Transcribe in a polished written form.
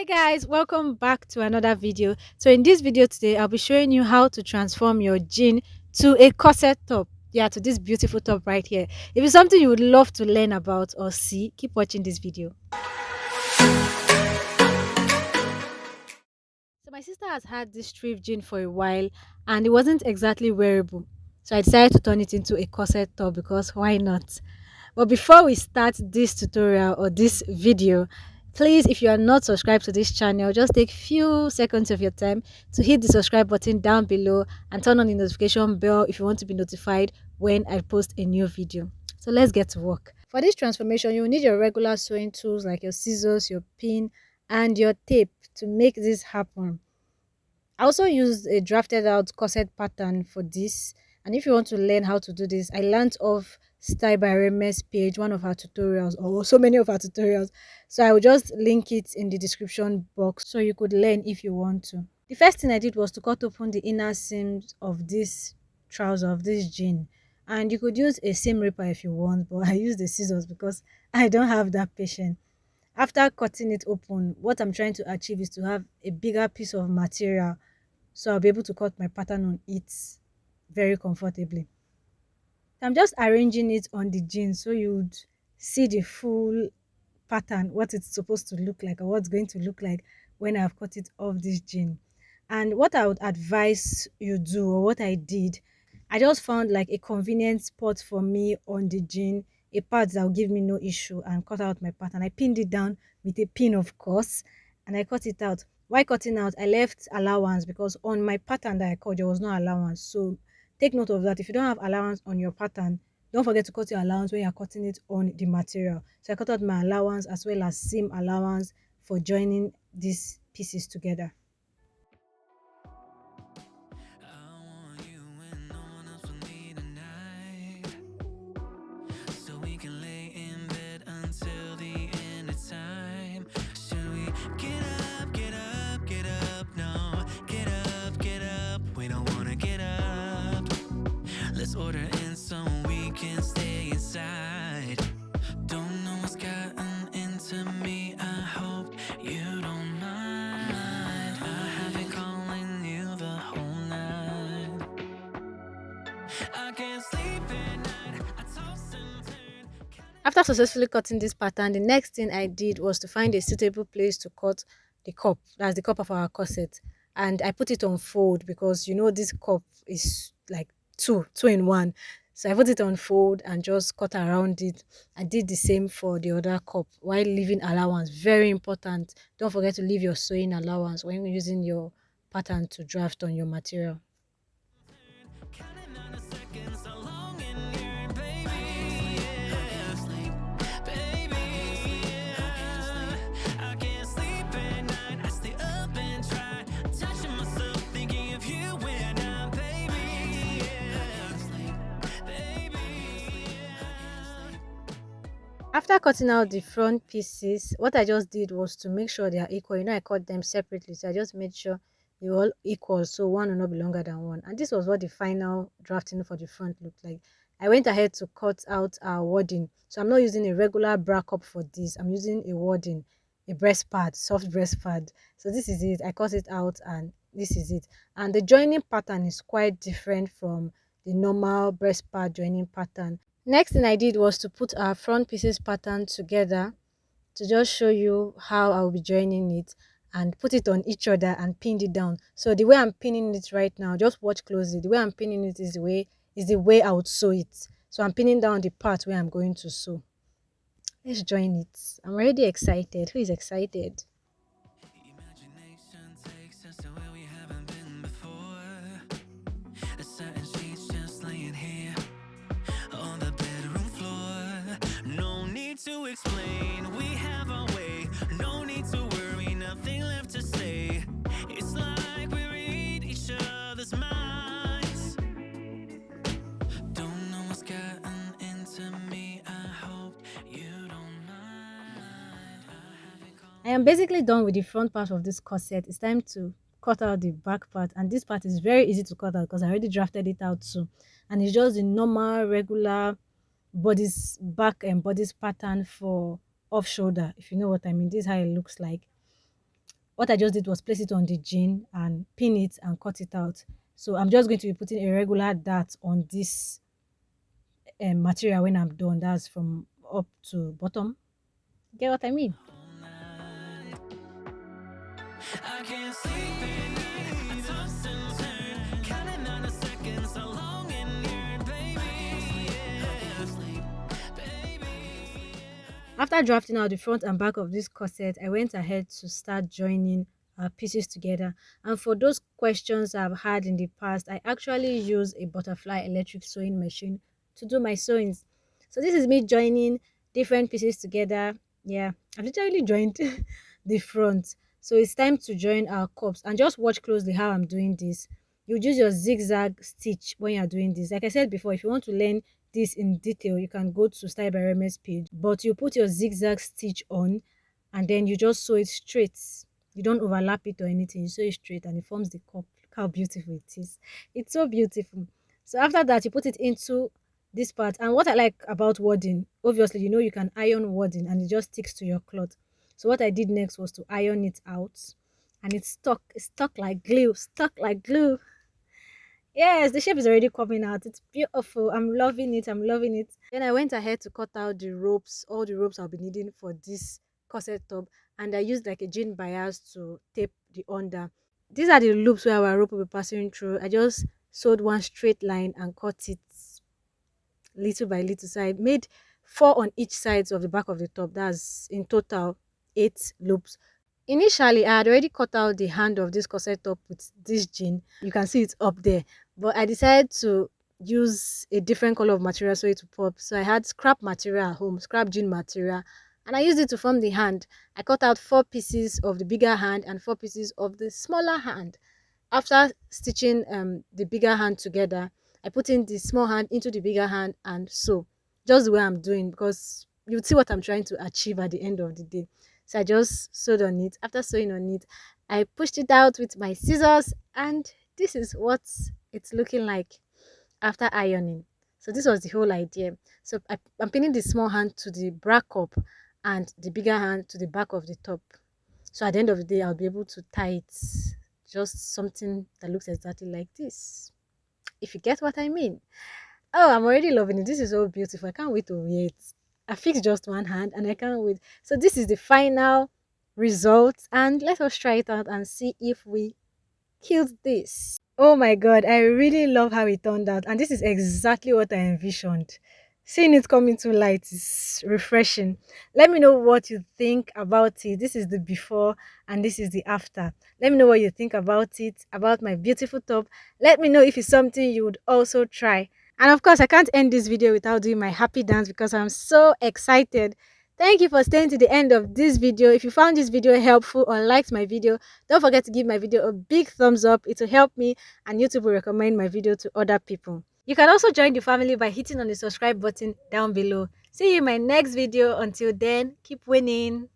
Guys, welcome back to another video. So in this video today I'll be showing you how to transform your jean to a corset top. Yeah, to this beautiful top right here. If it's something you would love to learn about or see, keep watching this video. So my sister has had this Thrift jean for a while and it wasn't exactly wearable. So I decided to turn it into a corset top because why not? But before we start this tutorial or this video, please, if you are not subscribed to this channel, just take few seconds of your time to hit the subscribe button down below and turn on the notification bell if you want to be notified when I post a new video. So let's get to work. For this transformation, you will need your regular sewing tools like your scissors, your pin, and your tape to make this happen. I also used a drafted out corset pattern for this. And if you want to learn how to do this, I learned off Style by Reme's page, one of her tutorials, or so many of her tutorials. So I will just link it in the description box so you could learn if you want to. The first thing I did was to cut open the inner seams of this trouser, of this jean. And you could use a seam ripper if you want, but I used the scissors because I don't have that patience. After cutting it open, what I'm trying to achieve is to have a bigger piece of material so I'll be able to cut my pattern on it very comfortably. I'm just arranging it on the jean so you would see the full pattern, what it's supposed to look like or what's going to look like when I've cut it off this jean. And what I would advise you do, or what I did, I just found like a convenient spot for me on the jean, a part that will give me no issue, and cut out my pattern. I pinned it down with a pin, of course, and I cut it out. While cutting out, I left allowance because on my pattern that I cut, there was no allowance. So take note of that. If you don't have allowance on your pattern, don't forget to cut your allowance when you're cutting it on the material. So I cut out my allowance as well as seam allowance for joining these pieces together. Order in so we can stay inside. Don't know what's gotten into me. I hope you don't mind. I have been calling you the whole night. I can't sleep at night. I toss and turn. After successfully cutting this pattern, the next thing I did was to find a suitable place to cut the cup. That's the cup of our corset. And I put it on fold because you know this cup is like two in one. So I put it on fold and just cut around it. I did the same for the other cup while leaving allowance. Very important. Don't forget to leave your sewing allowance when you're using your pattern to draft on your material. After cutting out the front pieces, what I just did was to make sure they are equal. You know, I cut them separately, so I just made sure they were all equal, so one will not be longer than one. And this was what the final drafting for the front looked like. I went ahead to cut out our wording, so I'm not using a regular bra cup for this. I'm using a wording, a breast pad, soft breast pad. So this is it. I cut it out, and this is it. And the joining pattern is quite different from the normal breast pad joining pattern. Next thing I did was to put our front pieces pattern together to just show you how I'll be joining it and put it on each other and pinned it down. So the way I'm pinning it right now, just watch closely. The way I'm pinning it is the way I would sew it. So I'm pinning down the part where I'm going to sew. Let's join it. I'm already excited. Who is excited? To explain, we have our way. No need to worry, nothing left to say. It's like we read each other's minds. Don't know what's gotten into me. I hope you don't mind. I am basically done with the front part of this corset. It's time to cut out the back part, and this part is very easy to cut out because I already drafted it out too, and it's just the normal regular bodice back and bodice pattern for off shoulder, if you know what I mean. This is how it looks like. What I just did was place it on the jean and pin it and cut it out. So I'm just going to be putting a regular dart on this material when I'm done. That's from up to bottom. Get what I mean? I can't sleep at night. I toss and turn, counting down the seconds, so long and yearn, baby. Yeah. Baby. After drafting out the front and back of this corset, I went ahead to start joining pieces together. And for those questions I've had in the past, I actually use a butterfly electric sewing machine to do my sewings. So this is me joining different pieces together. Yeah, I've literally joined the front. So it's time to join our cups, and just watch closely how I'm doing this. You use your zigzag stitch when you're doing this. Like I said before, if you want to learn this in detail, you can go to Style by Reme's page. But you put your zigzag stitch on, and then you just sew it straight. You don't overlap it or anything. You sew it straight and it forms the cup. Look how beautiful it is. It's so beautiful. So after that, you put it into this part. And what I like about wadding, obviously, you know you can iron wadding and it just sticks to your cloth. So what I did next was to iron it out, and it's stuck. It's stuck like glue. Stuck like glue. Yes, the shape is already coming out. It's beautiful. I'm loving it. I'm loving it. Then I went ahead to cut out the ropes, all the ropes I'll be needing for this corset top. And I used like a jean bias to tape the under. These are the loops where our rope will be passing through. I just sewed one straight line and cut it little by little. So I made 4 on each sides of the back of the top. That's in total 8 loops. Initially, I had already cut out the hand of this corset top with this jean. You can see it's up there. But I decided to use a different color of material so it would pop. So I had scrap material at home, scrap jean material, and I used it to form the hand. I cut out 4 pieces of the bigger hand and 4 pieces of the smaller hand. After stitching the bigger hand together, I put in the small hand into the bigger hand and sew. Just the way I'm doing, because you see what I'm trying to achieve at the end of the day. So I just sewed on it. After sewing on it, I pushed it out with my scissors, and this is what it's looking like after ironing. So this was the whole idea. So I'm pinning the small hand to the bra cup and the bigger hand to the back of the top. So at the end of the day, I'll be able to tie it, just something that looks exactly like this. If you get what I mean. Oh, I'm already loving it. This is so beautiful. I can't wait to wear it. I fixed just one hand and I can't wait. So this is the final result, and let us try it out and see if we killed this. Oh my god, I really love how it turned out, and this is exactly what I envisioned. Seeing it come into light is refreshing. Let me know what you think about it. This is the before and this is the after. Let me know what you think about it, about my beautiful top. Let me know if it's something you would also try. And of course, I can't end this video without doing my happy dance because I'm so excited. Thank you for staying to the end of this video. If you found this video helpful or liked my video, don't forget to give my video a big thumbs up. It will help me and YouTube will recommend my video to other people. You can also join the family by hitting on the subscribe button down below. See you in my next video. Until then, keep winning.